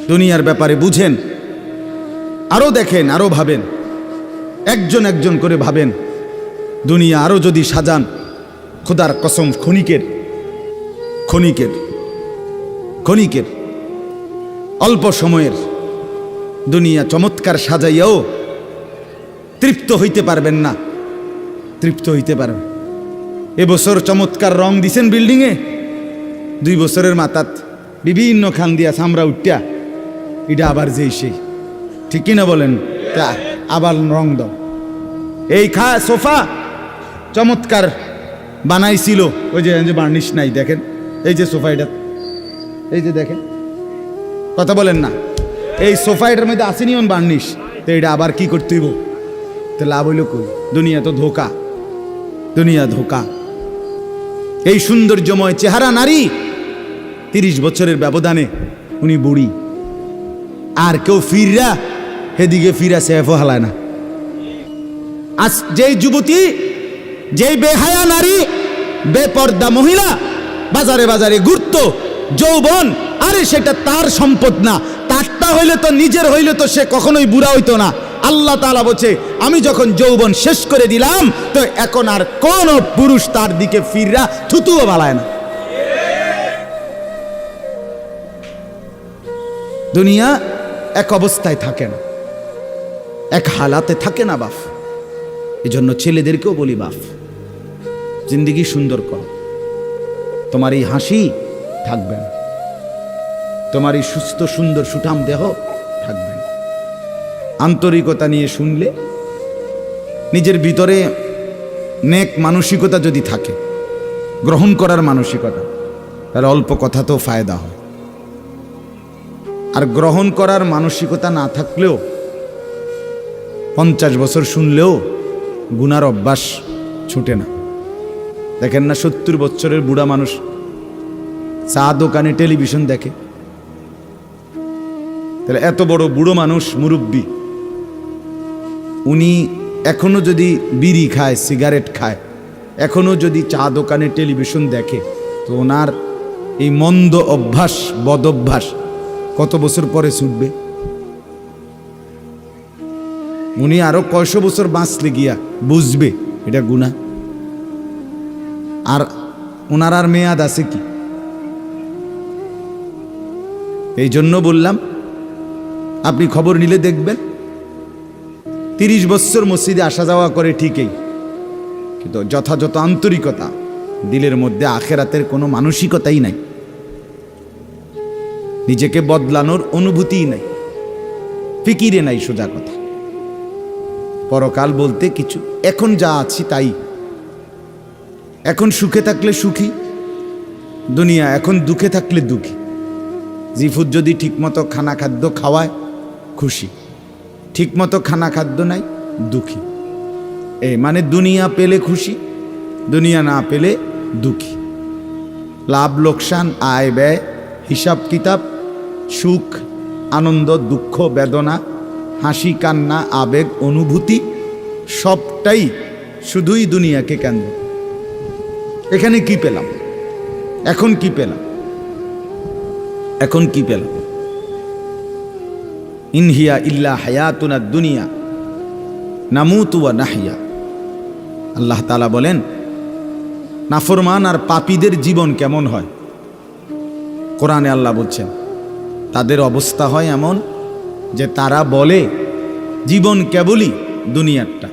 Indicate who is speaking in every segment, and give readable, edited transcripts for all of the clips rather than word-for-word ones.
Speaker 1: দুনিয়ার ব্যাপারে বুঝেন, আরও দেখেন, আরও ভাবেন, একজন একজন করে ভাবেন। দুনিয়া আরও যদি সাজান, খোদার কসম ক্ষণিকের ক্ষণিকের ক্ষণিকের অল্প সময়ের দুনিয়া চমৎকার সাজাইয়াও তৃপ্ত হইতে পারবেন না, তৃপ্ত হইতে পারবেন। এবছর চমৎকার রং দিছেন বিল্ডিংয়ে, 2 বছরের মাথাত বিভিন্ন খান দিয়া চামড়া উঠিয়া এটা আবার যেই সেই, ঠিক কিনা বলেন? তা আবার রং দাও। এই সোফা চমৎকার বানাইছিল, ওই যে বার্নিশ নাই, দেখেন এই যে সোফা, এটা এই যে দেখেন, কথা বলেন না, এই সোফা এটার মধ্যে আসেনি অন বার্নিশ, তো এটা আবার কি করতে হইব? তো লাভ হইল কই? দুনিয়া তো ধোকা, দুনিয়া ধোকা। এই সৌন্দর্যময় চেহারা নারী 30 বছরের ব্যবধানে উনি বুড়ি, আর কেউ ফিররা হেদিকে ফিরা সেফও হালায় না। আজ যেই যুবতী, যেই বেহায়া নারী, বেপর্দা মহিলা বাজারে বাজারে ঘুরতো, যৌবন, আরে সেটা তার সম্পদ না, তারটা হইলে তো, নিজের হইলে তো সে কখনোই বুড়া হইতো না। আল্লাহ তাআলা বলছে, আমি যখন যৌবন শেষ করে দিলাম, তো এখন আর কোন পুরুষ তার দিকে ফিররা থুতুও বালায় না। দুনিয়া এক অবস্থায় থাকে না, এক হালাতে থাকে না বাপ। এই জন্য ছেলেদেরকেও বলি, বাপ জিন্দেগি সুন্দর করো। তোমার এই হাসি থাকবে না, তোমার এই সুস্থ সুন্দর সুঠাম দেহ থাকবে না। আন্তরিকতা নিয়ে শুনলে, নিজের ভিতরে নেক মানসিকতা যদি থাকে, গ্রহণ করার মানসিকতা, তাহলে অল্প কথাতেও ফায়দা হয়। আর গ্রহণ করার মানসিকতা না থাকলেও 50 বছর শুনলেও গুনার অভ্যাস ছুটে না। দেখেন না, 70 বছরের বুড়া মানুষ চা দোকানে টেলিভিশন দেখে, তাহলে এত বড় বুড়ো মানুষ, মুরব্বী, উনি এখনো যদি বিড়ি খায়, সিগারেট খায়, এখনো যদি চা দোকানে টেলিভিশন দেখে, তো ওনার এই মন্দ অভ্যাস, বদ অভ্যাস কত বছর পরে ছুটবে? উনি আরো কয়শো বছর বাঁচলে গিয়া বুঝবে এটা গুনাহ। আর ওনার আর মেয়াদ আছে কি? এই জন্য বললাম, আপনি খবর নিলে দেখবেন 30 বছর মসজিদে আসা যাওয়া করে ঠিকই, কিন্তু যথাযথ আন্তরিকতা, দিলের মধ্যে আখেরাতের কোনো মানসিকতাই নাই, নিজেকে বদলানোর অনুভূতিই নাই, ফিকিরে নাই, সোজা কথা। পরকাল বলতে কিছু, এখন যা আছি তাই। এখন সুখে থাকলে সুখী দুনিয়া, এখন দুঃখে থাকলে দুঃখী। জিফুত যদি ঠিকমতো খানা খাদ্য খাওয়ায় খুশি, ঠিকমতো খানা খাদ্য নাই দুঃখী। এই মানে দুনিয়া পেলে খুশি, দুনিয়া না পেলে দুঃখী। লাভ লোকসান, আয় ব্যয়, হিসাব কিতাব, সুখ আনন্দ, দুঃখ বেদনা, হাসি কান্না, আবেগ অনুভূতি, সবটাই শুধুই দুনিয়াকে কেন্দ্র। এখানে কি পেলাম? এখন কি পেলাম? এখন কি পেলাম? ইনহিয়া ইল্লা হায়াতুনা দুনিয়া নামুতু ওয়া নাহইয়া। আল্লাহ তাআলা বলেন, নাফরমান আর পাপীদের জীবন কেমন হয়? কোরআনে আল্লাহ বলছেন, তাদের অবস্থা হয় এমন যে তারা বলে জীবন কেবলই দুনিয়ারটা,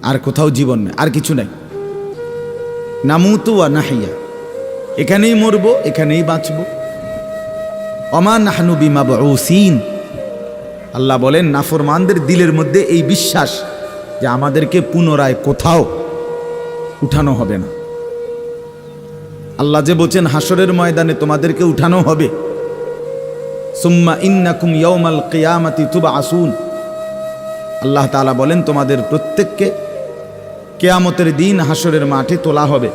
Speaker 1: আর কোথাও জীবন নেই, আর কিছু নাই। নামুতু ওয়া নাহইয়া, এখানেই মরব, এখানেই বাঁচব। ওমা নাহনু বিমাবউসিন। আল্লাহ বলেন, নাফরমানদের দিলের মধ্যে এই বিশ্বাস যে আমাদেরকে পুনরায় কোথাও উঠানো হবে না। আল্লাহ যে বলছেন হাসরের ময়দানে তোমাদেরকে উঠানো হবে, সুম্মা ইন্নাকুম ইয়াউমাল কিয়ামাতি তুবআসুন। আল্লাহ তাআলা বলেন, তোমাদের প্রত্যেককে কিয়ামতের দিন হাসরের মাঠে তোলা হবে।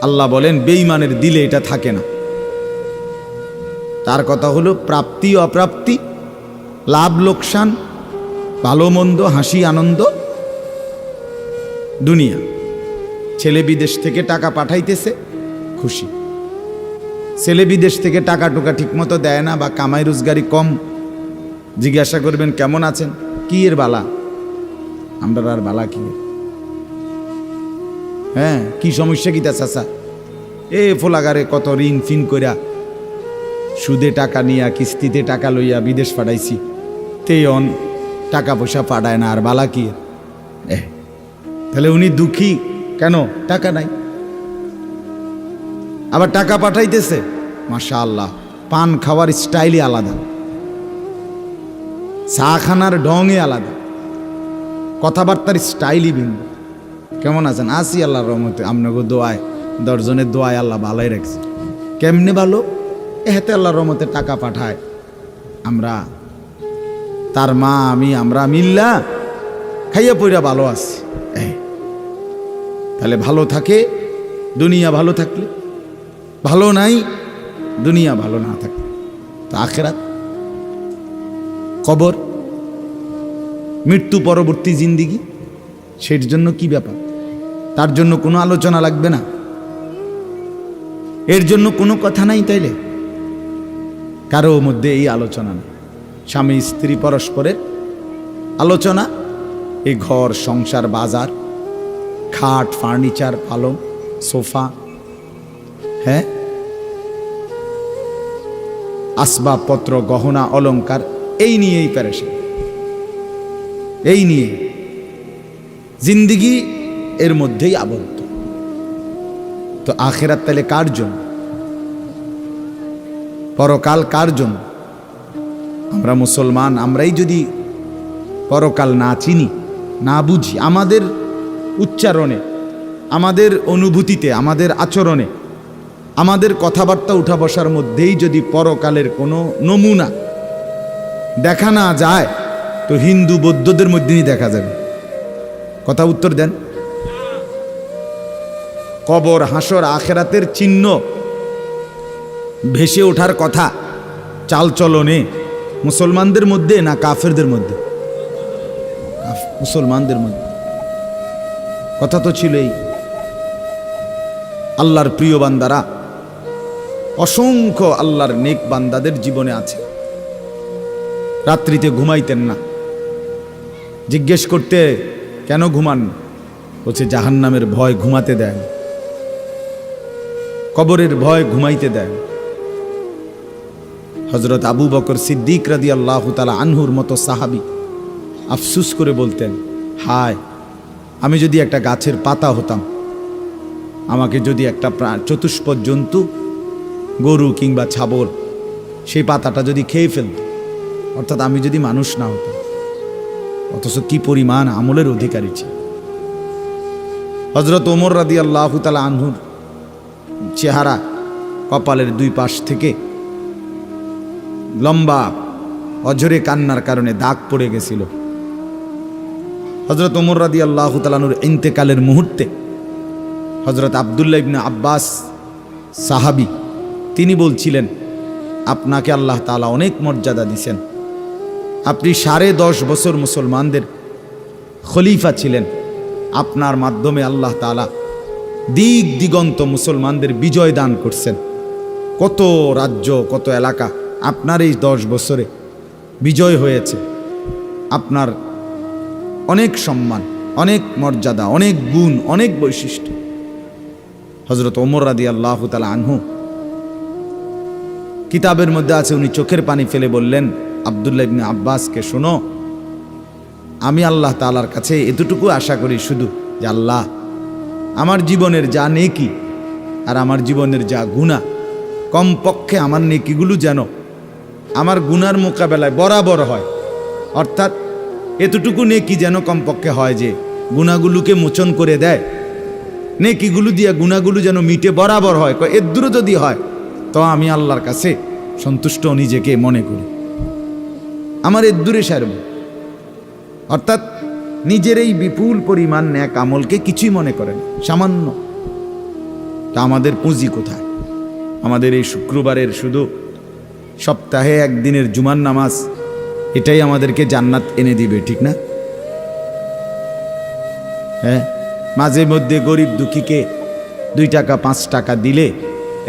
Speaker 1: আল্লাহ বলেন, বেঈমানের দিলে এটা থাকে না। তার কথা হলো প্রাপ্তি অপ্রাপ্তি, লাভ লোকসান, ভালো মন্দ, হাসি আনন্দ, দুনিয়া। ছেলে বিদেশ থেকে টাকা পাঠাইতেছে, খুশি। ছেলে বিদেশ থেকে টাকা টুকা ঠিক মতো দেয় না বা কামাই রোজগারি কম, জিজ্ঞাসা করবেন কেমন আছেন, কি এর বালা, আমরা আর বালা কি, হ্যাঁ কি সমস্যা কি তা চাচা, এ ফোলাগারে কত ঋণ ফিন কইরা সুদে টাকা নিয়া কিস্তিতে টাকা লইয়া বিদেশ পাঠাইছি, তেয়ন টাকা পয়সা পাঠায় না, আর বালা কি, তাহলে উনি দুঃখী কেন, টাকা নাই, আবার টাকা পাঠাইতেছে মাশাআল্লাহ, পান খাওয়ার স্টাইলই আলাদা, চা খানার ঢঙে আলাদা, কথাবার্তার স্টাইলই ভিন্ন। কেমন আছেন, আসি আল্লাহর রহমতে, আপনাকে দোয়ায়, 10 জনের দোয়ায় আল্লাহ ভালোই রাখছে। কেমনে ভালো, এতে আল্লাহর রহমতে টাকা পাঠায়, আমরা তার মা আমি আমরা মিল্লা খাইয়া পইরা ভালো আছি। তাহলে ভালো থাকে দুনিয়া, ভালো থাকলে ভালো নাই দুনিয়া, ভালো না থাকলে তো আখেরাত, কবর, মৃত্যু পরবর্তী জিন্দিগি, সের জন্য কি ব্যাপার, তার জন্য কোনো আলোচনা লাগবে না, এর জন্য কোনো কথা নাই, তাইলে কারো মধ্যে এই আলোচনা নেই, স্বামী স্ত্রী পরস্পরের আলোচনা, এই ঘর সংসার বাজার, খাট ফার্নিচার পালং সোফা, হ্যাঁ আসবাবপত্র গহনা অলংকার, এই নিয়েই পেরেশান, এই নিয়ে জিন্দিগি এর মধ্যেই আবদ্ধ। তো আখেরাত তাহলে কার জন্য, পরকাল কার জন্য? আমরা মুসলমান, আমরাই যদি পরকাল না চিনি না বুঝি, আমাদের উচ্চারণে, আমাদের অনুভূতিতে, আমাদের আচরণে, আমাদের কথাবার্তা উঠা বসার মধ্যেই যদি পরকালের কোনো নমুনা দেখা না যায়, তো হিন্দু বৌদ্ধদের মধ্যেই দেখা যাবে। কথা উত্তর দেন। কবর হাসর আখেরাতের চিহ্ন ভেসে ওঠার কথা চালচলনে মুসলমানদের মধ্যে না কাফেরদের মধ্যে? মুসলমানদের মধ্যে। কথা তো ছিলই। আল্লাহর প্রিয় বান্দারা, অসংখ্য আল্লাহর নেক বান্দাদের জীবনে আছে, রাত্রিতে ঘুমাইতেন না। জিজ্ঞেস করতে কেন ঘুমান, বলছে জাহান্নামের ভয় ঘুমাতে দেয়, কবরের ভয় ঘুমাইতে দেয়। হযরত আবু বকর সিদ্দিক রাদিয়াল্লাহু তাআলা আনহুর মতো সাহাবী আফসুস করে বলতেন, হায় আমি যদি একটা গাছের পাতা হতাম, আমাকে যদি একটা চতুষ্পদ জন্তু, গরু কিংবা ছাগল, সেই পাতাটা যদি খেয়ে ফেলত, অর্থাৎ আমি যদি মানুষ না হতাম। অথচ কি পরিমাণ আমলের অধিকারী ছিল। হযরত ওমর রাদিয়াল্লাহু তাআলা আনহুর চেহারা, কপালের দুই পাশ থেকে লম্বা অঝরে কান্নার কারণে দাগ পড়ে গেছিল। হযরত ওমর রাদিয়াল্লাহু তাআলা আনহুর ইন্তেকালের মুহূর্তে হযরত আব্দুল্লাহ ইবনে আব্বাস সাহাবী, তিনি বলছিলেন, আপনাকে আল্লাহ তাআলা অনেক মর্যাদা দিয়েছেন, আপনি 10.5 বছর মুসলমানদের খলিফা ছিলেন, আপনার মাধ্যমে আল্লাহ তাআলা দিক দিগন্ত মুসলমানদের বিজয় দান করছেন। কত রাজ্য, কত এলাকা আপনার এই 10 বছরে বিজয় হয়েছে। আপনার অনেক সম্মান, অনেক মর্যাদা, অনেক গুণ, অনেক বৈশিষ্ট্য। হযরত ওমর রাদিয়াল্লাহু তাআলা আনহু, কিতাবের মধ্যে আছে, উনি চোখের পানি ফেলে বললেন আব্দুল্লাহ ইবনে আব্বাসকে, শোনো, আমি আল্লাহ তাআলার কাছে এতটুকু আশা করি শুধু, যে আল্লাহ আমার জীবনের যা নেকি আর আমার জীবনের যা গুনাহ, কমপক্ষে আমার নেকিগুলো যেন আমার গুনার মোকাবেলায় বরাবর হয়। অর্থাৎ এতটুকু নেকি যেন কমপক্ষে হয় যে গুনাহগুলোকে মোচন করে দেয়, নেকিগুলো দিয়া গুনাহগুলো যেন মিটে বরাবর হয়। এর দূরে যদি হয় তো আমি আল্লাহর কাছে সন্তুষ্ট নিজেকে মনে করি, আমার এর দূরে সারব। অর্থাৎ নিজের এই বিপুল পরিমাণ নেক আমলকে কিছুই মনে করেন, সামান্য। তা আমাদের পুঁজি কোথায়? আমাদের এই শুক্রবারের শুধু সপ্তাহে একদিনের জুমার নামাজ, এটাই আমাদেরকে জান্নাত এনে দিবে, ঠিক না? হ্যাঁ, মাঝে মধ্যে গরিব দুঃখীকে 2 টাকা 5 টাকা দিলে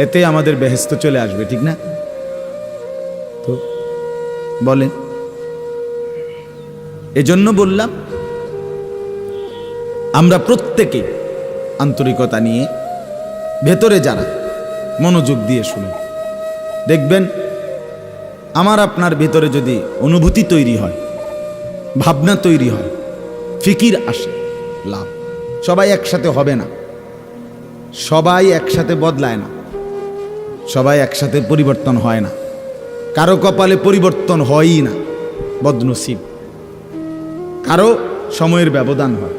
Speaker 1: এতে আমাদের বেহেশত চলে আসবে, ঠিক না? তো বলেন, এজন্য বললাম আমরা প্রত্যেকে আন্তরিকতা নিয়ে ভেতরে যারা মনোযোগ দিয়ে শুনে দেখবেন, আমার আপনার ভেতরে যদি অনুভূতি তৈরি হয়, ভাবনা তৈরি হয়, ফিকির আসে, লাভ। সবাই একসাথে হবে না, সবাই একসাথে বদলায় না, সবাই একসাথে পরিবর্তন হয় না, কারো কপালে পরিবর্তন হয়ই না, বদনসিব। কারো সময়ের ব্যবধান হয়।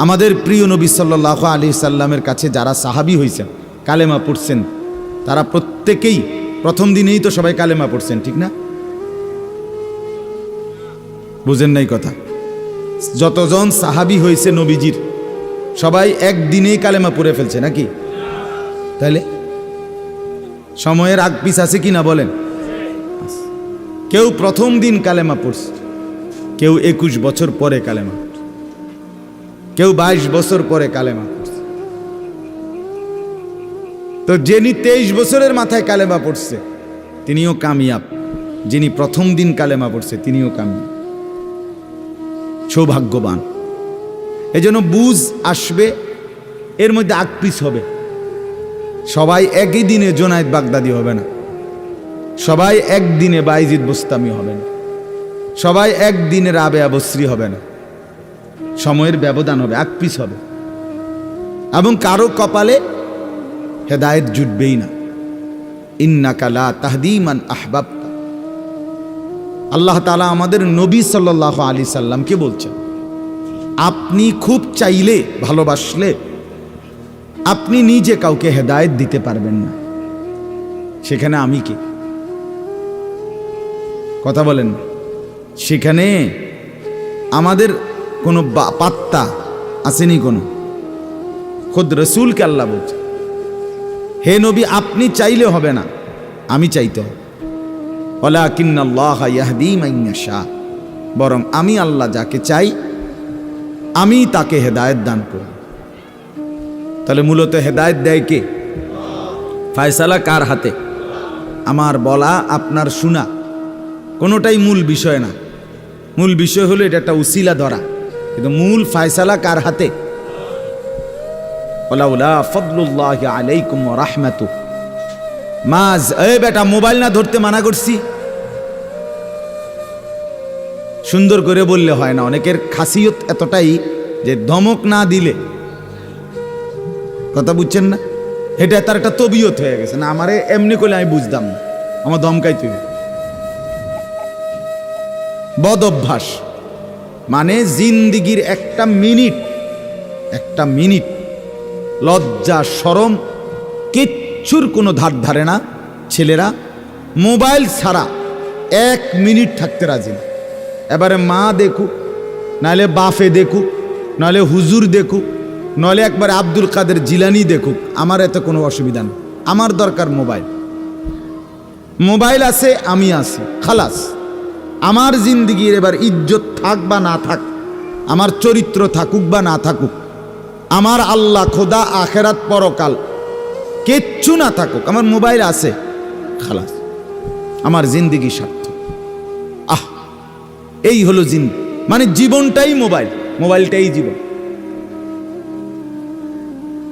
Speaker 1: আমাদের প্রিয় নবী সাল্লাল্লাহু আলাইহি সাল্লামের কাছে যারা সাহাবী হয়েছেন, কালেমা পড়ছেন, তারা প্রত্যেকেই প্রথম দিনেই তো সবাই কালেমা পড়ছেন, ঠিক না? বুঝেন নাই কথা? যতজন সাহাবী হয়েছে নবীজির, সবাই একদিনেই কালেমা পড়ে ফেলছে নাকি? তাহলে সময়ের আগ পিছ আছে কি না বলেন? কেউ প্রথম দিন কালেমা পড়ছে, কেউ 21 বছর পরে কালেমা, কেউ 22 বছর পরে কালেমা পড়ছে। তো যিনি 23 বছরের মাথায় কালেমা পড়ছে তিনিও কামিয়াব, যিনি প্রথম দিন কালেমা পড়ছে তিনিও কামিয়াব, সৌভাগ্যবান। এজন্য বুঝ আসবে, এর মধ্যে আকপিস হবে। সবাই একই দিনে জোনায়েদ বাগদাদি হবে না, সবাই একদিনে বাইজিদ বুস্তামি হবে না, সবাই একদিনে রাবেয়া বসরি হবে না, সময়ের ব্যবধান হবে, আকপিস হবে। এবং কারো কপালে হেদায়েত জুটবেই না। ইন্নাকা লা তাহদি মান আহবাবতা। আল্লাহ তাআলা আমাদের নবী সাল্লাল্লাহু আলাইহি সাল্লামকে বলছেন, আপনি খুব চাইলে, ভালোবাসলে আপনি নিজে কাউকে হেদায়েত দিতে পারবেন না, সেখানে আমি কি? কথা বলেন। সেখানে আমাদের কোনো পাত্তা আসেনি কোনো। খুদ রসুলকে আল্লাহ বলছে, হে নবী আপনি চাইলে হবে না, আমি চাইতে হবে। ওয়ালাকিন্নাল্লাহ ইয়াহদি মান ইয়াশা, বরং আমি আল্লাহ যাকে চাই আমি তাকে হেদায়েত দান করি। তাহলে মূলত হেদায়েত দেয় কে? ফয়সালা কার হাতে? আমার বলা, আপনার শোনা কোনোটাই মূল বিষয় না। মূল বিষয় হলো এটা একটা উসিলা ধরা, কিন্তু মূল ফয়সালা কার হাতে? ওয়ালাউলা ফাদলুল্লাহি আলাইকুম ওয়া রাহমাতুহু মাজ। এই বেটা, মোবাইল না ধরতে মানা করছি। সুন্দর করে বললে হয় না। অনেকের খাসিয়ত এতটাই যে ধমক না দিলে, কথা বুঝছেন না, এটা তার একটা তবিয়ত হয়ে গেছে। না আমারে এমনি করলে আমি বুঝতাম না, আমার ধমকাই তুই। বদ অভ্যাস মানে জিন্দিগির একটা মিনিট লজ্জা শরম কিচ্ছুর কোনো ধার ধারে না। ছেলেরা মোবাইল ছাড়া 1 মিনিট থাকতে রাজি না। এবারে মা দেখুক, নাহলে বাফে দেখুক, নাহলে হুজুর দেখুক, নাহলে একবারে আব্দুল কাদের জিলানি দেখুক, আমার এতে কোনো অসুবিধা নেই। আমার দরকার মোবাইল। মোবাইল আছে, আমি আছি, খালাস। আমার জিন্দিগির এবার ইজ্জত থাক বা না থাক, আমার চরিত্র থাকুক বা না থাকুক, আমার আল্লাহ খোদা আখেরাত পরকাল কিচ্ছু না থাকুক, আমার মোবাইল আছে, খালাস, আমার জিন্দিগি সার্থক। এই হলো জিন্দিগি, মানে জীবনটাই মোবাইল, মোবাইলটাই জীবন।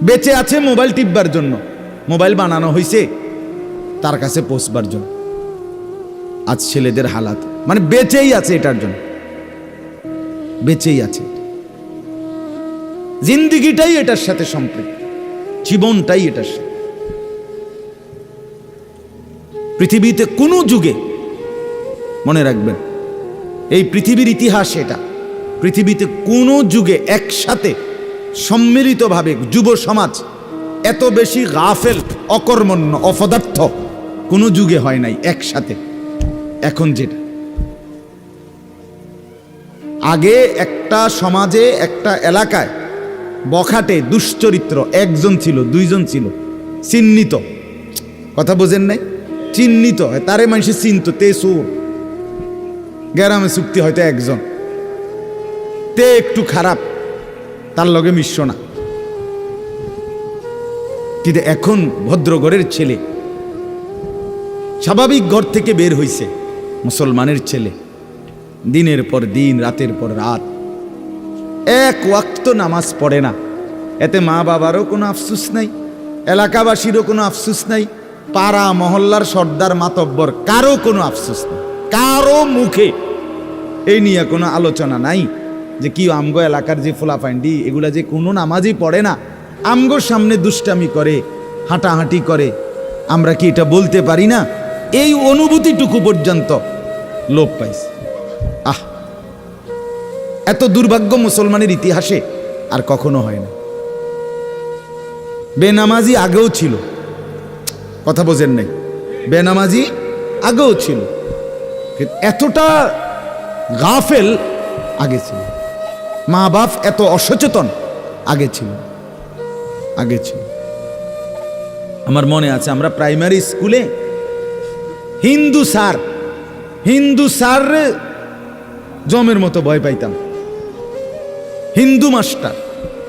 Speaker 1: বেঁচে আছে মোবাইল টিপবার জন্য, মোবাইল বানানো হয়েছে তার কাছে পৌঁছবার জন্য। আজ ছেলেদের হালাত মানে বেঁচেই আছে এটার জন্য, বেঁচেই আছে। জিন্দিগিটাই এটার সাথে সম্পৃক্ত, জীবনটাই এটার সাথে। পৃথিবীতে কোনো যুগে, মনে রাখবেন এই পৃথিবীর ইতিহাস এটা, পৃথিবীতে কোনো যুগে একসাথে সম্মিলিতভাবে যুব সমাজ এত বেশি গাফেল, অকর্মণ্য, অপদার্থ কোনো যুগে হয় নাই একসাথে। এখন যেটা আগে একটা সমাজে, একটা এলাকায় বখাটে দুশ্চরিত্র একজন ছিল, দুইজন ছিল, চিহ্নিত, কথা বোঝেন নাই, চিহ্নিত, তারে মানুষে চিনত, তে সুর। গ্রামে চুক্তি হয়তো একজন, তে একটু খারাপ, তার লগে মিশ্র না। কিন্তু এখন ভদ্রঘরের ছেলে, স্বাভাবিক ঘর থেকে বের হইছে মুসলমানের ছেলে, দিনের পর দিন, রাতের পর রাত এক ওয়াক্ত নামাজ পড়ে না। এতে মা বাবারও কোনো আফসোস নাই, এলাকাবাসীরও কোনো আফসোস নাই, পাড়া মহল্লার সর্দার মাতব্বর কারো কোনো আফসোস নেই, কারো মুখে এই নিয়ে কোনো আলোচনা নাই যে কি আমগো এলাকার যে ফোলাফাইন্ডি এগুলা যে কোনো নামাজই পড়ে না, আমগোর সামনে দুষ্টামি করে, হাঁটাহাঁটি করে, আমরা কি এটা বলতে পারি না? এই অনুভূতিটুকু পর্যন্ত লোপ পাইছে। আহ, এত দুর্ভাগ্য মুসলমানের ইতিহাসে আর কখনো হয় না। বেনামাজি আগেও ছিল, কথা বোঝেন নাই, বেনামাজি আগেও ছিল, এতটা গাফেল আগে ছিল, মা বাপ এত অসচেতন আগে ছিল। আমার মনে আছে আমরা প্রাইমারি স্কুলে হিন্দু স্যার জমের মতো ভয় পাইতাম, হিন্দু মাস্টার,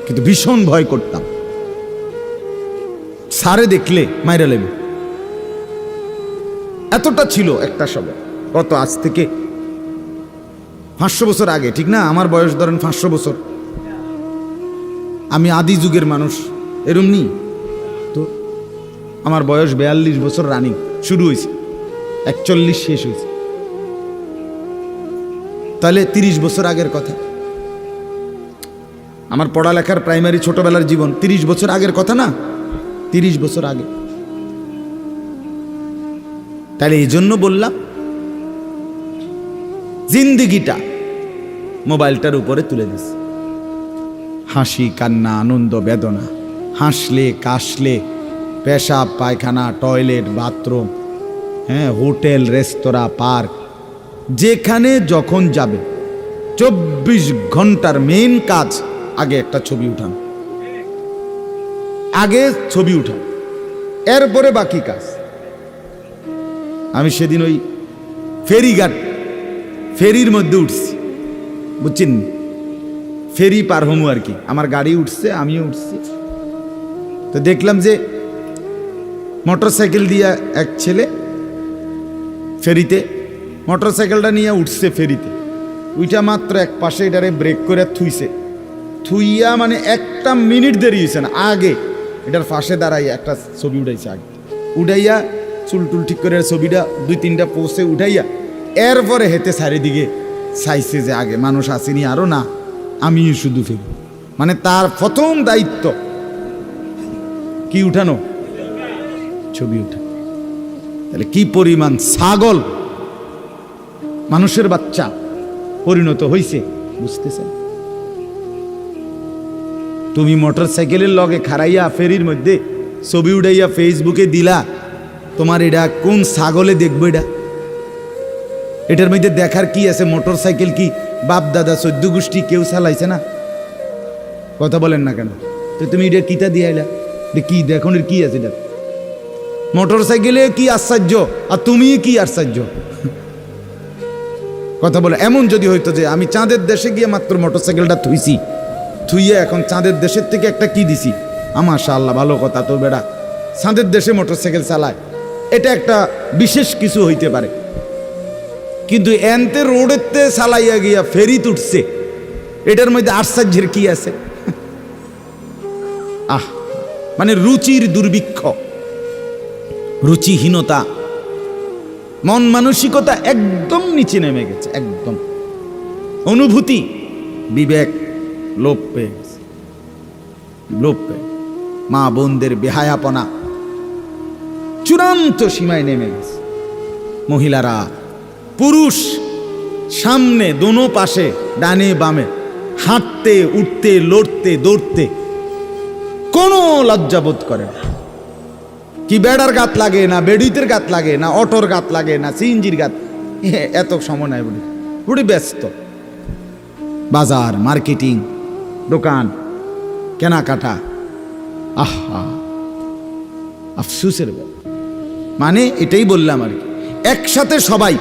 Speaker 1: কিন্তু ভীষণ ভয় করতাম। স্যারে দেখলে মাইরা লেবে, এতটা ছিল একটা সময়। কত আজ থেকে 500 বছর আগে, ঠিক না? আমার বয়স ধরেন 500 বছর, আমি আদি যুগের মানুষ, এরম নি তো। আমার বয়স 42 বছর রানিং, শুরু হয়েছে 41 শেষ হয়েছে, তাহলে 30 বছর আগের কথা। আমার পড়ালেখার প্রাইমারি ছোটবেলার জীবন 30 বছর আগের কথা না, 30 বছর আগে। তাহলে এই জন্য বললাম জিন্দিগিটা মোবাইলটার উপরে তুলে দিস, হাসি কান্না আনন্দ বেদনা, হাসলে কাশলে, পেশাব পায়খানা টয়লেট বাথরুম, হ্যাঁ, হোটেল রেস্তোরাঁ পার্ক, যেখানে যখন যাবে 24 ঘন্টার মেইন কাজ আগে একটা ছবি উঠান, এরপরে বাকি কাজ। আমি সেদিন ওই ফেরির মধ্যে উঠছি, বুঝছেন, ফেরি পার হমু আর কি, আমার গাড়ি উঠছে, আমিও উঠছি, তো দেখলাম যে মোটরসাইকেল দিয়ে এক ছেলে ফেরিতে, মোটরসাইকেলটা নিয়ে উঠছে ফেরিতে, ওইটা মাত্র এক পাশে এটারে ব্রেক করে থুইয়া মানে 1 মিনিট দেরি হয়েছে না, আগে এটার পাশে দাঁড়াইয়া একটা ছবি উঠাইছে, আগে উঠাইয়া চুলটুল ঠিক করে ছবিটা 2-3টা পোস্টে উঠাইয়া এরপরে হেঁটে চারিদিকে চাইছে যে আগে মানুষ আসেনি আরো না, আমি শুধু ফেরি। মানে তার প্রথম দায়িত্ব কি উঠানো, ছবি উঠা। তাহলে কি পরিমাণ ছাগল মানুষের বাচ্চা পরিণত হইছে, বুঝতেছেন? তুমি মোটরসাইকেলের লগে খাড়াইয়া ফেরির মধ্যে ছবি উঠাইয়া ফেসবুকে দিলা, তোমার এটা কোন ছাগলে দেখবো? এটার মধ্যে দেখার কি আছে? মোটরসাইকেল কি বাপ দাদা 14 গোষ্ঠী কেউ চালাইছে না? কথা বলেন না কেন? তো তুমি এটা কিতা দিয়ে আইলা, কি দেখুন কি আছে এটা? মোটরসাইকেলে কি আশ্চর্য আর তুমি কি আশ্চর্য? কথা বলে এমন যদি হইতো যে আমি চাঁদের দেশে গিয়ে মাত্র মোটরসাইকেলটা থুইয়া এখন চাঁদের দেশের থেকে একটা কি দিছি, মাশাআল্লাহ ভালো কথা, তো বেড়া চাঁদের দেশে মোটরসাইকেল চালায়, এটা একটা বিশেষ কিছু হইতে পারে। কিন্তু এনতে রোডেতে চালাইয়া গিয়া ফেরি উঠছে, এটার মধ্যে আশ্চর্যের কি আছে? মানে রুচির দুর্ভিক্ষ, রুচিহীনতা, মন মানসিকতা একদম নিচে নেমে গেছে, একদম অনুভূতি বিবেক লোপ পেয়ে গেছে, মা বোনদের বেহায়াপনা চূড়ান্ত সীমায় নেমে গেছে। মহিলারা পুরুষ সামনে দোনো পাশে ডানে বামে হাঁটতে উঠতে লড়তে দৌড়তে কোনো লজ্জাবোধ করে না। কি বেড়ার গাত লাগে না, বেড়িতের গাত লাগে না, অটোর গাত লাগে না, সিএনজির গাত, এত সময় নাই, বুড়ি ব্যস্ত। বাজার, মার্কেটিং, দোকান, কেনাকাটা, আফসোসের ব্যাপার। মানে এটাই বললাম আর কি, একসাথে সবাই,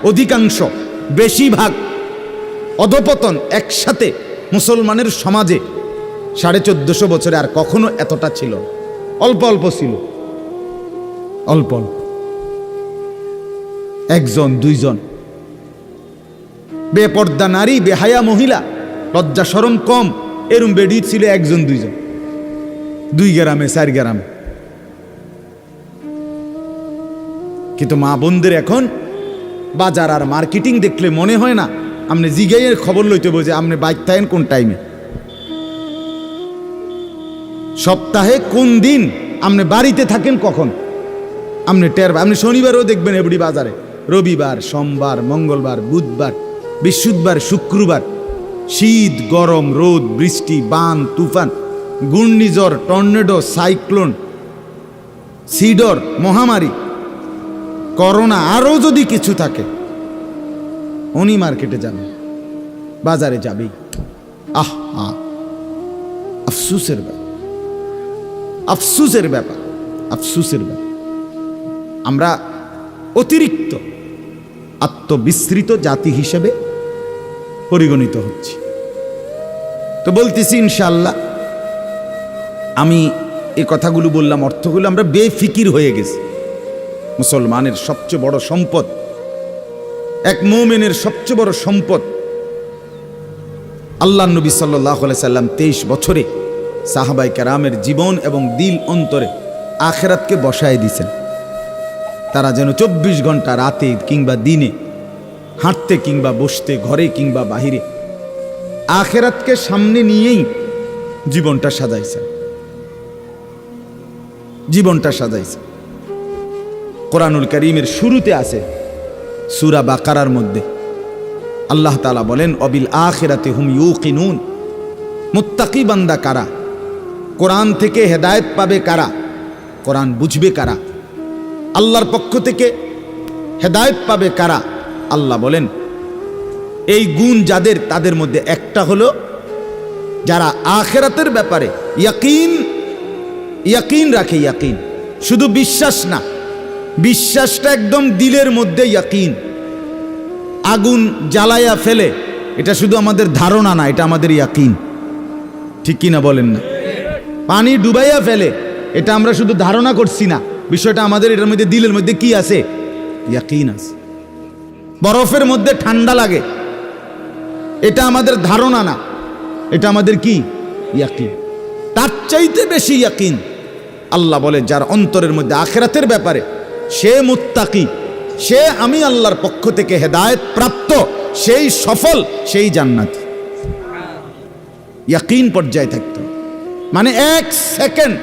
Speaker 1: অধিকাংশ, বেশিরভাগ অধপতন একসাথে মুসলমানের সমাজে 1450 বছরে আর কখনো এতটা ছিল না। অল্প অল্প ছিল, অল্প অল্প, একজন দুইজন। বেপর্দা নারী, বেহায়া মহিলা, লজ্জা শরম কম, এরম বেডি ছিল একজন দুইজন, 2 গ্রামে 4 গ্রামে। কিন্তু মা বোনদের এখন বাজার আর মার্কেটিং দেখলে মনে হয় না আপনি জিগাইয়ের খবর লইতে বোঝে আপনি বাইক থাকেন কোন টাইমে, সপ্তাহে কোন দিন আপনি বাড়িতে থাকেন কখন আপনি টের। আপনি শনিবারও দেখবেন এবড়ি বাজারে, রবিবার, সোমবার, মঙ্গলবার, বুধবার, বৃহস্পতিবার, শুক্রবার, শীত, গরম, রোদ, বৃষ্টি, বান, তুফান, ঘূর্ণিঝড়, টর্নেডো, সাইক্লোন, সিডর, মহামারী, করোনা, আরও যদি কিছু থাকে, উনি মার্কেটে যাবেন, বাজারে যাবেই। আফসুসের ব্যাপার, আফসুসের ব্যাপার, আফসুসের ব্যাপার। আমরা অতিরিক্ত আত্মবিস্মৃত জাতি হিসেবে পরিগণিত হচ্ছি। তো বলতেছি ইনশাআল্লাহ, আমি এই কথাগুলো বললাম, অর্থগুলো আমরা বেফিকির হয়ে গেছি। মুসলমানের সবচেয়ে বড় সম্পদ, এক মুমিনের সবচেয়ে বড় সম্পদ, আল্লাহ নবী সাল্লাল্লাহু আলাইহি সাল্লাম 23 বছরে সাহাবায়ে কেরামের জীবন এবং দিল অন্তরে আখিরাতকে বসায় দিয়েছেন। তারা যেন 24 ঘন্টা রাতে কিংবা দিনে, হাঁটতে কিংবা বসতে, ঘরে কিংবা বাহিরে, আখিরাতকে সামনে নিয়েই জীবনটা সাজাইছেন, জীবনটা সাজাইছেন। কোরআনুল কারীমের শুরুতে আছে সূরা বাকারার মধ্যে আল্লাহ তাআলা বলেন, অবিল আখিরাতি হুম ইউকিনুন। মুত্তাকি বান্দা কারা? কোরআন থেকে হেদায়েত পাবে কারা? কোরআন বুঝবে কারা? আল্লাহর পক্ষ থেকে হেদায়েত পাবে কারা? আল্লাহ বলেন, এই গুণ যাদের, তাদের মধ্যে একটা হলো যারা আখিরাতের ব্যাপারে ইয়াকিন রাখে। ইয়াকিন শুধু বিশ্বাস না, বিশ্বাসটা একদম দিলের মধ্যে ইয়াকিন। আগুন জ্বালাইয়া ফেলে, এটা শুধু আমাদের ধারণা না, এটা আমাদের ইয়াকিন। ঠিক কিনা বলেন না? পানি ডুবাইয়া ফেলে, এটা আমরা শুধু ধারণা করছি না, বিষয়টা আমাদের এটার মধ্যে দিলের মধ্যে কি আছে? ইয়াকিন আছে। বরফের মধ্যে ঠান্ডা লাগে, এটা আমাদের ধারণা না, এটা আমাদের কি? ইয়াকিন। তার চাইতে বেশি ইয়াকিন আল্লাহ বলে যার অন্তরের মধ্যে আখিরাতের ব্যাপারে, সে মুত্তাকি, সে আমি আল্লাহর পক্ষ থেকে হেদায়েত প্রাপ্ত, সেই সফল, সেই জান্নাতি। ইয়াকিন পর্যায়ে থাকতে, মানে 1 সেকেন্ড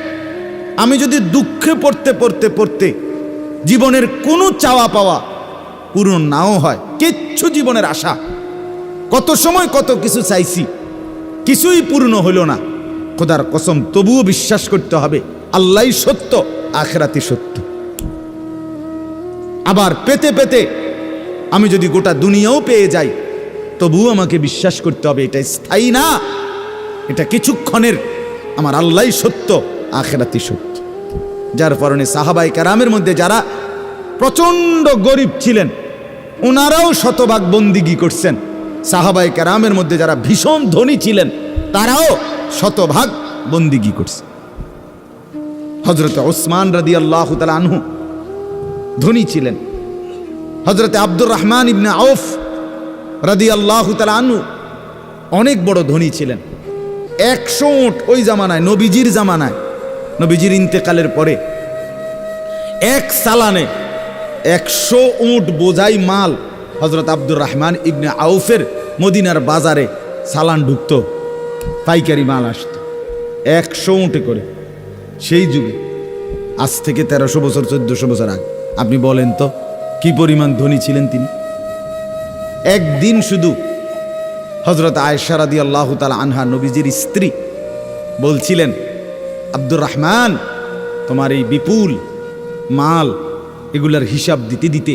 Speaker 1: আমি যদি দুঃখে পড়তে পড়তে পড়তে জীবনের কোনো চাওয়া পাওয়া পূরণ নাও হয়, কিচ্ছু জীবনের আশা, কত সময় কত কিছু চাইছি, কিছুই পূর্ণ হইল না, খোদার কসম তবুও বিশ্বাস করতে হবে আল্লাহই সত্য, আখিরাতই সত্য। আবার পেতে পেতে আমি যদি গোটা দুনিয়াও পেয়ে যাই, তবুও আমাকে বিশ্বাস করতে হবে এটা স্থায়ী না, এটা কিছুক্ষণের, আমার আল্লাহই সত্য, আখিরাতই সত্য। যার কারণে সাহাবায়ে কেরামের মধ্যে যারা প্রচণ্ড গরিব ছিলেন, ওনারাও শতভাগ বন্দিগি করছেন। সাহাবায়ে কেরামের মধ্যে যারা ভীষণ ধনী ছিলেন, তারাও শতভাগ বন্দিগি করছে। হযরত ওসমান রাদিয়াল্লাহু তাআলা আনহু ধনী ছিলেন। হযরত আব্দুর রহমান ইবনে আউফ রাদিয়াল্লাহু তাআলা আনহু অনেক বড় ধনী ছিলেন। 100 উট ওই জামানায়, নবীজির জামানায়, নবীজির ইন্তেকালের পরে এক সালানে 100 উট বোঝাই মাল হযরত আব্দুর রহমান ইবনে আউফের মদিনার বাজারে সালান ঢুকতো, পাইকারি মাল আসতো 100 উটে করে। সেই যুগে, আজ থেকে 1300 বছর 1400 বছর আগে, আপনি বলেন তো কি পরিমাণ ধনী ছিলেন তিনি। একদিন শুধু হযরত আয়েশা রাদিয়াল্লাহু তাআলা আনহা, নবীজির স্ত্রী, বলছিলেন, আব্দুর রহমান, তোমার এই বিপুল মাল, এগুলার হিসাব দিতে দিতে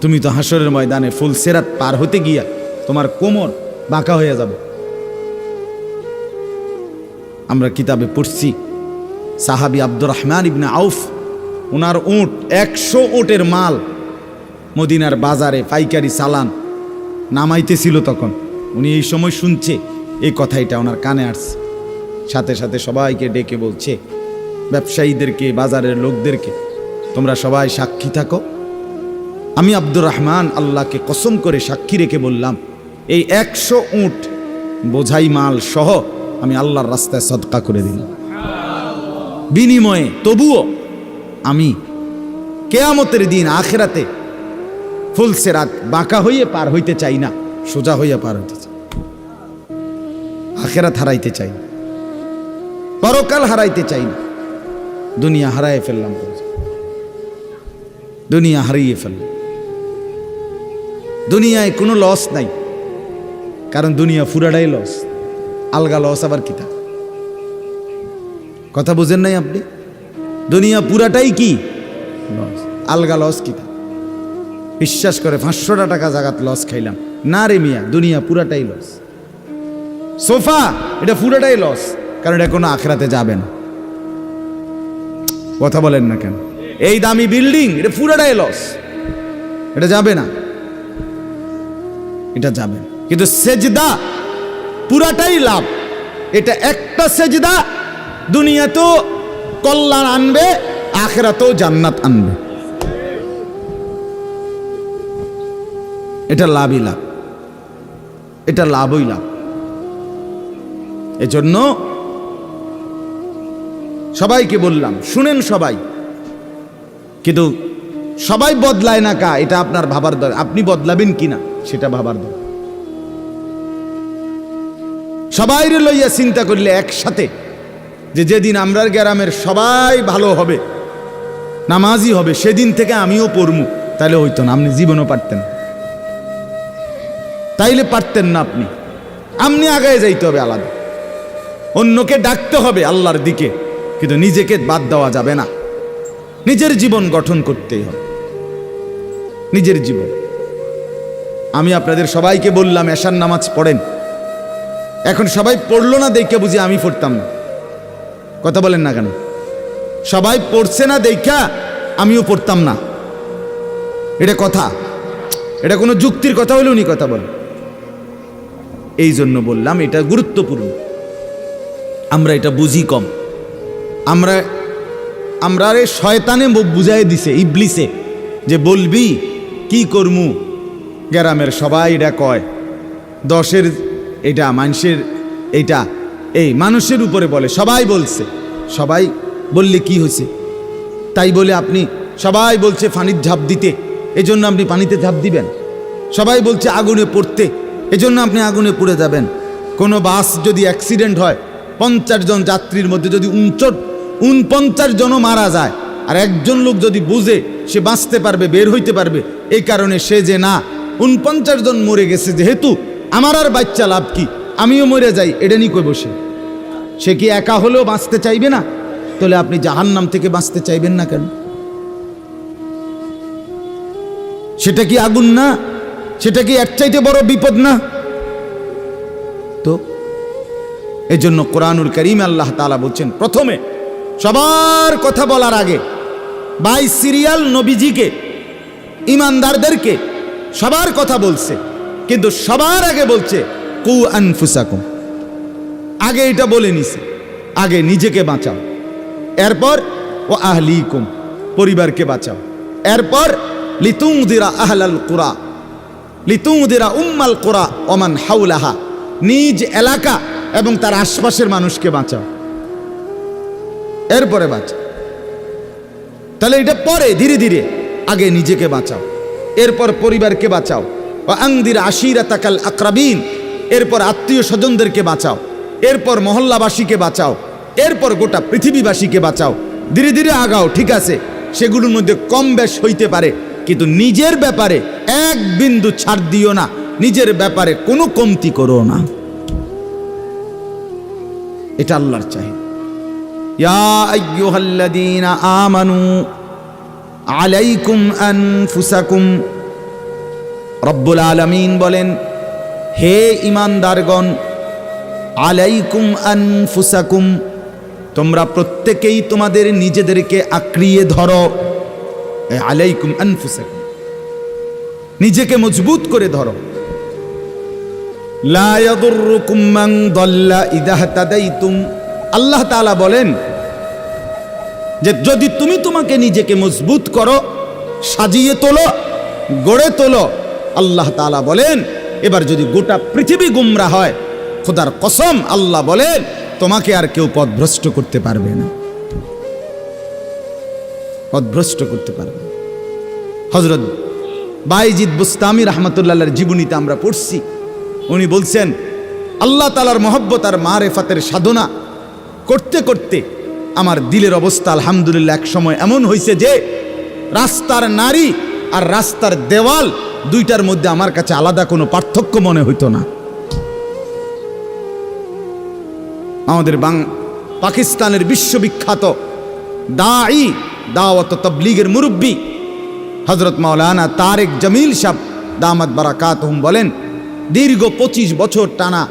Speaker 1: তুমি তো হাসরের ময়দানে ফুলসিরাত পার হতে গিয়া তোমার কোমর বাঁকা হয়ে যাবে। আমরা কিতাবে পড়ছি সাহাবী আব্দুর রহমান ইবনে আউফ, ওনার উট 100 উটের মাল মদিনার বাজারে পাইকারি চালান নামাইতেছিল। তখন উনি এই সময় শুনছে এই কথাটা, ওনার কানে আসছে। সাথে সাথে সবাইকে ডেকে বলছে, ব্যবসায়ীদেরকে, বাজারের লোকদেরকে, তোমরা সবাই সাক্ষী থাকো। আমি আব্দুর রহমান আল্লাহকে কসম করে সাক্ষী রেখে বললাম, এই 100 উট বোঝাই মাল সহ আমি আল্লাহর রাস্তায় সদকা করে দিলাম। বিনিময়ে তবুও আমি কেয়ামতের দিন আখিরাতে ফুলসিরাত বাঁকা হইয়ে পার হইতে চাই না, সোজা হইয়া পার হইতে চাই। আখিরাত হারাইতে চাই না, পরকাল হারাইতে চাই না। দুনিয়া হারাইয়ে ফেললাম, দুনিয়া হারিয়ে ফেললাম। দুনিয়ায় কোনো লস নাই, কারণ দুনিয়া পুরাটাই লস। আলগা লস আবার কি তা? কথা বুঝেন নাই আপনি? দুনিয়া পুরাটাই কি লস, আলগা লস কি তা? বিশ্বাস করে 500 টাকা জাগাত লস খাইলাম না রে মিয়া, দুনিয়া পুরাটাই লস। সোফা এটা পুরাটাই লস, কারণ এটা কোনো আখিরাতে যাবে না। কথা বলেন না কেন? এই দামি বিল্ডিং এটা পুরাটাই লস, এটা যাবে না, এটা যাবে। কিন্তু সেজদা পুরাটাই লাভ। এটা একটা সেজদা দুনিয়াতেও কল্যাণ আনবে, আখিরাতেও জান্নাত আনবে। এটা লাভই লাভ, এটা লাভই লাভ। এজন্য সবাইকে বললাম, শুনেন সবাই, কিন্তু সবাই বদলায় না কা, এটা আপনার ভাবার দরকার। আপনি বদলাবেন কিনা সেটা ভাবার দরকার। সবাই লইয়া চিন্তা করলে একসাথে, যে যেদিন আমরা গ্রামের সবাই ভালো হবে, নামাজি হবে, সেদিন থেকে আমিও পড়মু, তাইলে হইতো না। আপনি জীবনও পারতেন, তাইলে পারতেন না। আপনি আগায় যাইতে হবে আলাদা, অন্যকে ডাকতে হবে আল্লাহর দিকে, কিন্তু নিজেকে বাদ দেওয়া যাবে না। নিজের জীবন গঠন করতেই হবে, নিজের জীবন। আমি আপনাদের সবাইকে বললাম এশার নামাজ পড়েন। এখন সবাই পড়লো না দেখে বুঝি আমি পড়তাম না। কথা বলেন না কেন? সবাই পড়ছে না দেখা আমিও পড়তাম না, এটা কথা? এটা কোনো যুক্তির কথা হলেও নি কথা বল। এই জন্য বললাম এটা গুরুত্বপূর্ণ। আমরা এটা বুঝি কম। আমরা শয়তানে বুঝাই দিছে, ইবলিসে, যে বলবি কি করমু, গ্রামের সবাই এটা কয়, 10-এর এটা মানুষের, এইটা এই মানুষের উপরে বলে, সবাই বলছে। সবাই বললে কি হয়েছে? তাই বলে আপনি, সবাই বলছে পানির ঝাঁপ দিতে, এজন্য আপনি পানিতে ঝাঁপ দিবেন। সবাই বলছে আগুনে পড়তে, এজন্য আপনি আগুনে পড়ে যাবেন। কোনো বাস যদি অ্যাক্সিডেন্ট হয়, 50 জন যাত্রীর মধ্যে যদি 49 জনও মারা যায়, আর একজন লোক যদি বুঝে সে বাঁচতে পারবে, বের হইতে পারবে, এই কারণে সে যে না 49 জন মরে গেছে, যেহেতু আমার আর বাচ্চা লাভ কি, আমিও মরে যাই, এটা নিয়ে কই বসে, সে কি একা হলেও বাঁচতে চাইবে না? তাহলে আপনি জাহান্নাম থেকে বাঁচতে চাইবেন না কেন? সেটা কি আগুন না? সেটা কি এর চাইতে বড় বিপদ না? তো এই জন্য কোরআনুল কারীমে আল্লাহ তাআলা বলছেন, প্রথমে সবার কথা বলার আগে বাই সিরিয়াল নবীজিকে, ইমানদারদেরকে সবার কথা বলছে, কিন্তু সবার আগে বলছে কু আনফুসাকুম। আগে এটা বলে নিছে, আগে নিজেকে বাঁচাও, এরপর ও আহলিকুম, পরিবারকে বাঁচাও, এরপর লিতুনদিরা আহলাল কুরা, লিতুনদিরা উম্মাল কুরা ওমান হাওলাহা, নিজ এলাকা এবং তার আশপাশের মানুষকে বাঁচাও, এরপরে বাঁচাও। তাহলে এটা পরে ধীরে ধীরে, আগে নিজেকে বাঁচাও, এরপর পরিবারকে বাঁচাও। ও আনদির আশিরাতাকাল আকরাবিন, এরপর আত্মীয় স্বজনদেরকে বাঁচাও, এরপর মহল্লাবাসীকে বাঁচাও, এরপর গোটা পৃথিবীবাসীকে বাঁচাও। ধীরে ধীরে আগাও, ঠিক আছে, সেগুলোর মধ্যে কম বেশ হইতে পারে, কিন্তু নিজের ব্যাপারে এক বিন্দু ছাড় দিও না, নিজের ব্যাপারে কোনো কমতি করো না। এটা আল্লাহর চাহিদা। ইয়া আইয়ুহাল্লাযীনা আমানু আলাইকুম আনফুসাকুম, রব্বুল আলামিন বলেন, হে ঈমানদারগণ, আলাইকুম আনফুসাকুম, তোমরা প্রত্যেকেই তোমাদের নিজেদেরকে আঁকড়িয়ে ধরো। আলাইকুম আনফুসাকুম, নিজেকে মজবুত করে ধরো। লা ইয়াদুররুকুম মান দাল্লা ইযা হাতাদাইতুম, আল্লাহ তাআলা বলেন, যে যদি তুমি তোমাকে নিজেকে মজবুত করো, সাজিয়ে তোলো, গড়ে তোলো, আল্লাহ তাআলা বলেন এবার যদি গোটা পৃথিবী গুমরা হয়, খোদার কসম আল্লাহ বলেন তোমাকে আর কেউ পথভ্রষ্ট করতে পারবে না, পথভ্রষ্ট করতে পারবে না। হযরত বাইজিদ বুস্তামি রাহমাতুল্লাহর জীবনীতে আমরা পড়ছি, উনি বলছেন আল্লাহ তাআলার মহব্বত আর মারেফাতের সাধনা করতে করতে আমার দিলের অবস্থা আলহামদুলিল্লাহ এক সময় এমন হয়েছে যে রাস্তার নারী আর রাস্তার দেওয়াল দুইটার মধ্যে আমার কাছে আলাদা কোনো পার্থক্য মনে হইতো না। আমাদের পাকিস্তানের বিশ্ববিখ্যাত দাঈ, দাওয়াত ও তাবলীগের মুরব্বী হযরত মাওলানা তারেক জামিল সাহেব দামাত বারাকাতুহুম বলেন, দীর্ঘ 25 বছর টানা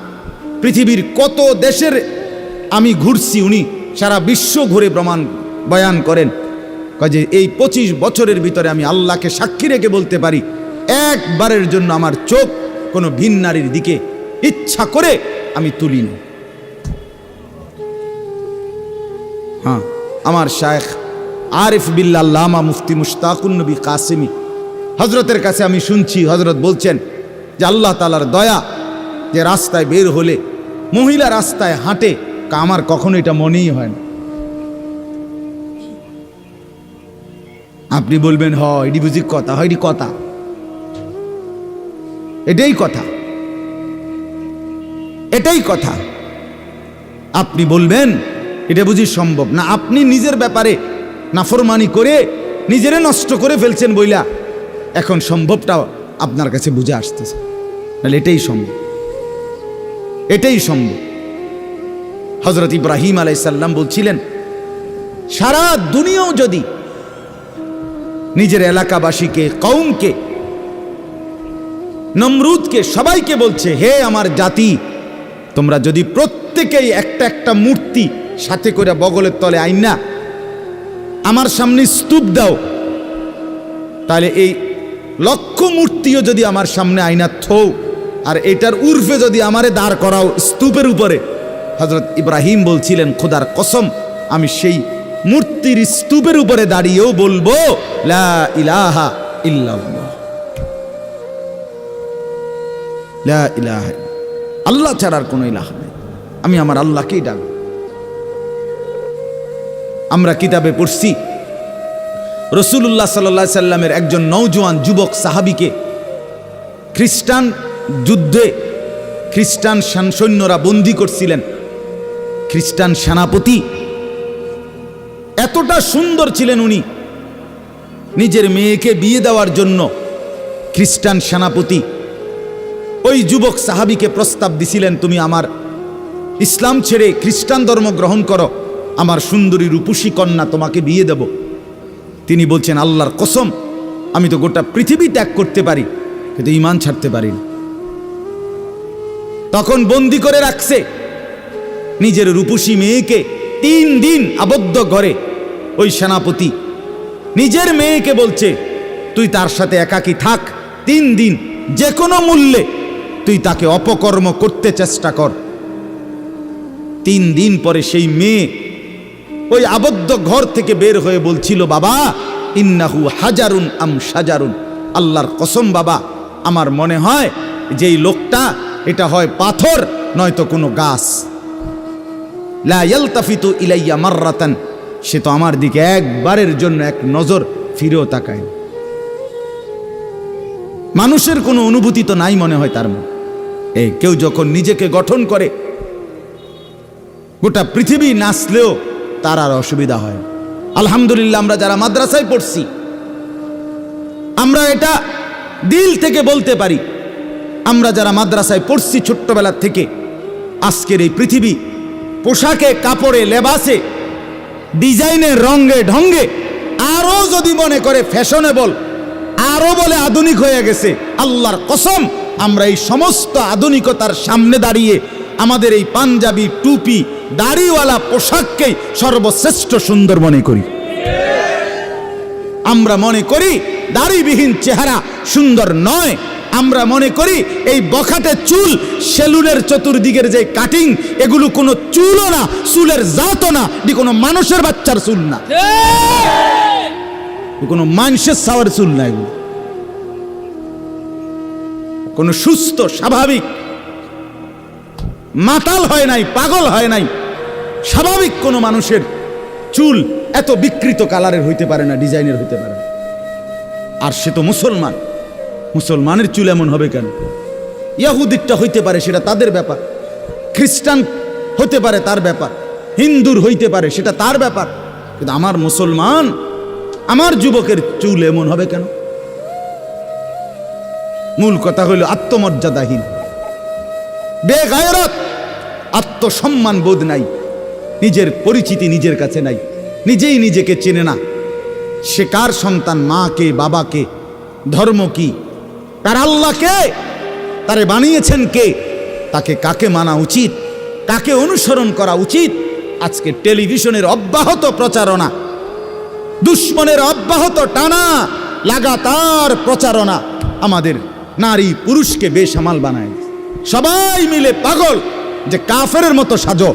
Speaker 1: পৃথিবীর কত দেশের আমি ঘুরছি, উনি সারা বিশ্ব ঘুরে প্রমাণ বয়ান করেন যে এই 25 বছরের ভিতরে আমি আল্লাহকে সাক্ষী রেখে বলতে পারি একবারের জন্য আমার চোখ কোনো ভিন নারীর দিকে ইচ্ছা করে আমি তুলিনি। হ্যাঁ, আমার শায়েখ আরিফ বিল্লাহ আল্লামা মুফতি মুশতাকুন নবী কাসেমি হজরতের কাছে আমি শুনছি, হজরত বলছেন যে আল্লাহ তাআলার দয়া যে রাস্তায় বের হলে মহিলা রাস্তায় হাঁটে, আমার কখনো এটা মনেই হয় না। আপনি বলবেন হ এটি বুঝি কথা, হয় এটি কথা, এটাই কথা, এটাই কথা। আপনি বলবেন এটা বুঝি সম্ভব না, আপনি নিজের ব্যাপারে নাফরমানি করে নিজেরে নষ্ট করে ফেলছেন বইলা এখন সম্ভবটা আপনার কাছে বুঝে আসতেছে, তাহলে এটাই সম্ভব, এটাই সম্ভব। হযরত ইব্রাহিম আলাইহিস সালাম বলছিলেন সারা দুনিয়াও যদি নিজের এলাকাবাসীকে, কওমকে, নমরুদকে, সবাইকে বলছে হে আমার জাতি, তোমরা যদি প্রত্যেকেই একটা একটা মূর্তি সাথে করে বগলের তলে আইনা আমার সামনে স্তূপ দাও, তাহলে এই লক্ষ মূর্তিও যদি আমার সামনে আইনা থও আর এটার উর্ফে যদি আমারে দাঁড় করাও স্তূপের উপরে, হযরত ইব্রাহিম বলছিলেন খোদার কসম আমি সেই মূর্তির স্তূপের উপরে দাঁড়িয়েও বলবো লা ইলাহা ইল্লাল্লাহ, লা ইলাহা, আল্লাহ ছাড়ার কোনো ইলাহ নেই, আমি আমার আল্লাহকেই ডাকব। আমরা কিতাবে পড়ছি রাসূলুল্লাহ সাল্লাল্লাহু আলাইহি সাল্লামের একজন নওজোয়ান যুবক সাহাবীকে খ্রিস্টান যুদ্ধে খ্রিস্টান সৈন্যরা বন্দী করছিলেন। খ্রিস্টান সেনাপতি এতটা সুন্দর ছিলেন, উনি নিজের মেয়েকে বিয়ে দেওয়ার জন্য খ্রিস্টান সেনাপতি ওই যুবক সাহাবীকে প্রস্তাব দিছিলেন, তুমি আমার ইসলাম ছেড়ে খ্রিস্টান ধর্ম গ্রহণ করো, আমার সুন্দরী রূপসী কন্যা তোমাকে বিয়ে দেব। তিনি বলছেন আল্লাহর কসম আমি তো গোটা পৃথিবী ত্যাগ করতে পারি কিন্তু ঈমান ছাড়তে পারি না। তখন বন্দী করে রাখছে নিজের রূপসী মেয়েকে 3 দিন আবদ্ধ ঘরে। ওই সেনাপতি নিজের মেয়েকে বলছে তুই তার সাথে একাকী থাক 3 দিন, যে কোনো মূল্যে তুই তাকে অপকর্ম করতে চেষ্টা কর। 3 দিন পরে সেই মেয়ে ওই আবদ্ধ ঘর থেকে বের হয়ে বলছিল বাবা ইন্নাহু হাজারুন আম শাজারুন, আল্লাহর কসম বাবা আমার মনে হয় যে এই লোকটা এটা হয় পাথর নয়তো কোনো গাছ। লা ইয়ালতাফিতু ইলাইয়া মাররাতান, সে তো আমার দিকে একবারের জন্য এক নজর ফিরেও তাকায়। মানুষের কোনো অনুভূতি তো নাই মনে হয় তার মধ্যে। এই কেউ যখন নিজেকে গঠন করে গোটা পৃথিবী নাচলেও তার আর অসুবিধা হয়। আলহামদুলিল্লাহ আমরা যারা মাদ্রাসায় পড়ছি আমরা এটা দিল থেকে বলতে পারি, আমরা যারা মাদ্রাসায় পড়ছি ছোট্টবেলা থেকে, আজকের এই পৃথিবী পোশাকে, কাপড়ে, লেবাসে, ডিজাইনে, রঙে, ঢঙ্গে আরো যদি মনে করে ফ্যাশনেবল, আরো বলে আধুনিক হয়ে গেছে, আল্লাহর কসম আমরা এই সমস্ত আধুনিকতার সামনে দাঁড়িয়ে আমাদের এই পাঞ্জাবি, টুপি, দাড়িওয়ালা পোশাককেই সর্বশ্রেষ্ঠ সুন্দর মনে করি। আমরা মনে করি দাড়িবিহীন চেহারা সুন্দর নয়, আমরা মনে করি এই বখাটে চুল, সেলুনের চতুর্দিকের যে কাটিং, এগুলো কোনো চুলও না, চুলের জাতও না, এটি কোনো মানুষের বাচ্চার চুল না, কোনো মানুষের সাওয়ার চুল না, এগুলো কোনো সুস্থ স্বাভাবিক মাতাল হয় নাই, পাগল হয় নাই, স্বাভাবিক কোনো মানুষের চুল এত বিকৃত কালারের হইতে পারে না, ডিজাইনের হইতে পারে না। আর সে তো মুসলমান, মুসলমানের চুল এমন হবে কেন? ইহুদিরটা হইতে পারে, সেটা তাদের ব্যাপার, খ্রিস্টান হতে পারে তার ব্যাপার, হিন্দুর হইতে পারে সেটা তার ব্যাপার, কিন্তু আমার মুসলমান, আমার যুবকের চুল এমন হবে কেন? মূল কথা হইল আত্মমর্যাদাহীন, বেগায়রত, আত্মসম্মান বোধ নাই, নিজের পরিচিতি নিজের কাছে নাই, নিজেই নিজেকে চেনে না। সে কার সন্তান, মা কে, বাবা কে, ধর্ম কি, তার আল্লাহ কে, তারে বানিয়েছেন কে, তাকে কাকে মানা উচিত, কাকে অনুসরণ করা উচিত। আজকে টেলিভিশনের অব্যাহত প্রচারণা, দুশ্মনের অব্যাহত টানা লাগাতার প্রচারণা আমাদের নারী পুরুষকে বেসামাল বানায়। সবাই মিলে পাগল যে কাফেরের মতো সাজো,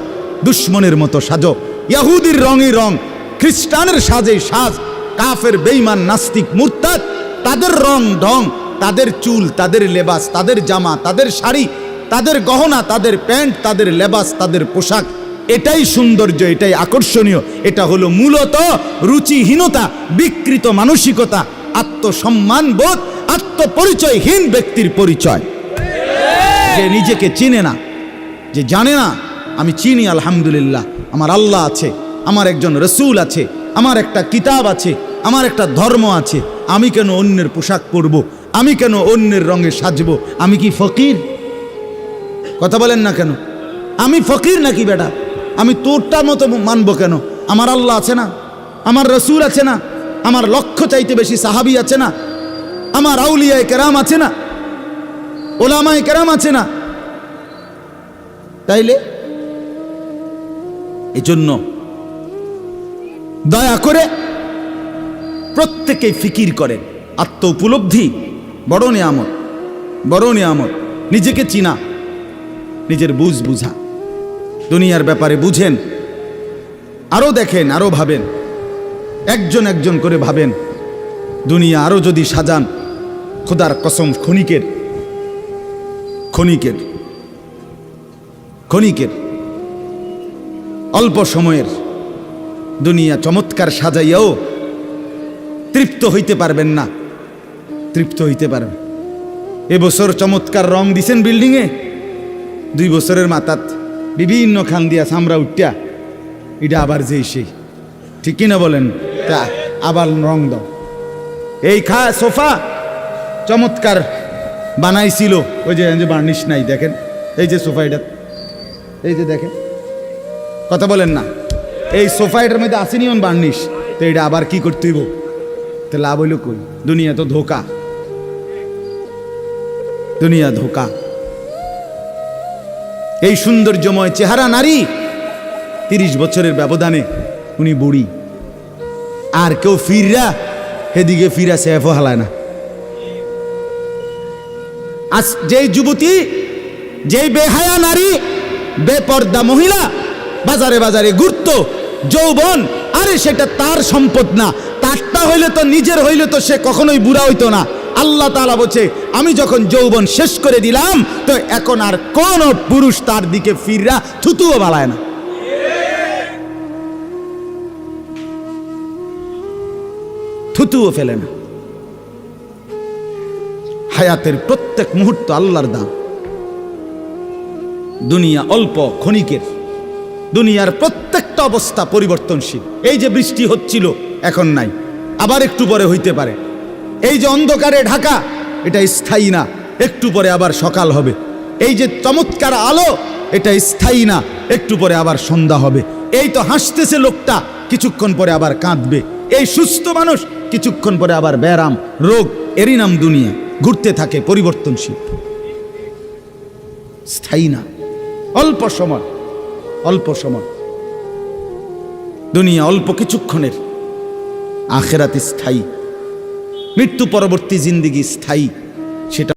Speaker 1: দুশ্মনের মতো সাজো, ইহুদির রঙই রং, খ্রিস্টানের সাজে সাজ, কাফের বেঈমান নাস্তিক মুরতাদ তাদের রং ঢং, তাদের চুল, তাদের লেবাস, তাদের জামা, তাদের শাড়ি, তাদের গহনা, তাদের প্যান্ট, তাদের লেবাস, তাদের পোশাক, এটাই সৌন্দর্য, এটাই আকর্ষণীয়। এটা হলো মূলত রুচিহীনতা, বিকৃত মানসিকতা, আত্মসম্মান বোধ, আত্মপরিচয়হীন ব্যক্তির পরিচয়। যে নিজেকে চিনে না, যে জানে না আমি চিনি আলহামদুলিল্লাহ, আমার আল্লাহ আছে, আমার একজন রসুল আছে, আমার একটা কিতাব আছে, আমার একটা ধর্ম আছে, আমি কেন অন্যের পোশাক পরব, আমি কেন অন্যের রঙে সাজবো? আমি কি ফকির? কথা বলেন না কেন? আমি ফকির নাকি বেটা? আমি তোরটা মতো মানবো কেন? আমার আল্লাহ আছে না, আমার রসুল আছে না, আমার লক্ষ চাইতে বেশি সাহাবী আছে না, আমার আউলিয়ায়ে কেরাম আছে না, ওলামায়ে কেরাম আছে না। তাইলে এজন্য দয়া করে প্রত্যেকেই ফিকির করেন, আত্ম উপলব্ধি বড় নিয়ামত, বড় নিয়ামত। নিজেকে চিনা, নিজের বুঝ বুঝা, দুনিয়ার ব্যাপারে বুঝেন, আরো দেখেন, আরো ভাবেন, একজন একজন করে ভাবেন। দুনিয়া আরো যদি সাজান, খোদার কসম ক্ষণিকের ক্ষণিকের ক্ষণিকের অল্প সময়ের দুনিয়া চমৎকার সাজাইয়াও তৃপ্ত হইতে পারবেন না, তৃপ্ত হইতে পারবেন। এবছর চমৎকার রং দিছেন বিল্ডিংয়ে, 2 বছরের মাথাত বিভিন্ন খান দিয়া সামরা উঠিয়া এটা আবার যেই সেই, ঠিক কিনা বলেন? তা আবার রং দাও। এই সোফা চমৎকার বানাইছিল, ওই যে বার্নিশ নাই, দেখেন এই যে সোফা, এটা এই যে দেখেন, কথা বলেন না, এই সোফা এটার মধ্যে আসেনি অন বার্নিশ, তো এটা আবার কি করতে হইব? তো লাভ হইল কই? দুনিয়া তো ধোকা, দুনিয়া ধোকা। এই সৌন্দর্যময় চেহারা নারী, 30 বছরের ব্যবধানে উনি বুড়ি, আর কেউ ফিররা সেদিকে ফিরা সেফও হালায় না। আজ যেই যুবতী, যেই বেহায়া নারী, বেপর্দা মহিলা বাজারে বাজারে ঘুরতো, যৌবন, আরে সেটা তার সম্পদ না, তারটা হইলে তো, নিজের হইলে তো সে কখনোই বুড়া হইতো না। আল্লাহ তাআলা বলছে, আমি যখন যৌবন শেষ করে দিলাম, তো এখন আর কোন পুরুষ তার দিকে ফিররা থুতুও বালায় না, থুতুও ফেলে না। হায়াতের প্রত্যেক মুহূর্ত আল্লাহর দান। দুনিয়া অল্প ক্ষণিকের, দুনিয়ার প্রত্যেকটা অবস্থা পরিবর্তনশীল। এই যে বৃষ্টি হচ্ছিল, এখন নাই, আবার একটু পরে হইতে পারে। এই যে অন্ধকারে ঢাকা, এটা স্থায়ী না, একটু পরে আবার সকাল হবে। এই যে চমৎকার আলো, এটা স্থায়ী না, একটু পরে আবার সন্ধ্যা হবে। এই তো হাসতেছে লোকটা, কিছুক্ষণ পরে আবার কাঁদবে। এই সুস্থ মানুষ, কিছুক্ষণ পরে আবার ব্যারাম, রোগ, এরই নাম দুনিয়া। ঘুরতে থাকে, পরিবর্তনশীল, স্থায়ী না, অল্প সময়, অল্প সময়। দুনিয়া অল্প কিছুক্ষণের, আখিরাত স্থায়ী, মৃত্যু পরবর্তী জিন্দেগি স্থায়ী। সেটা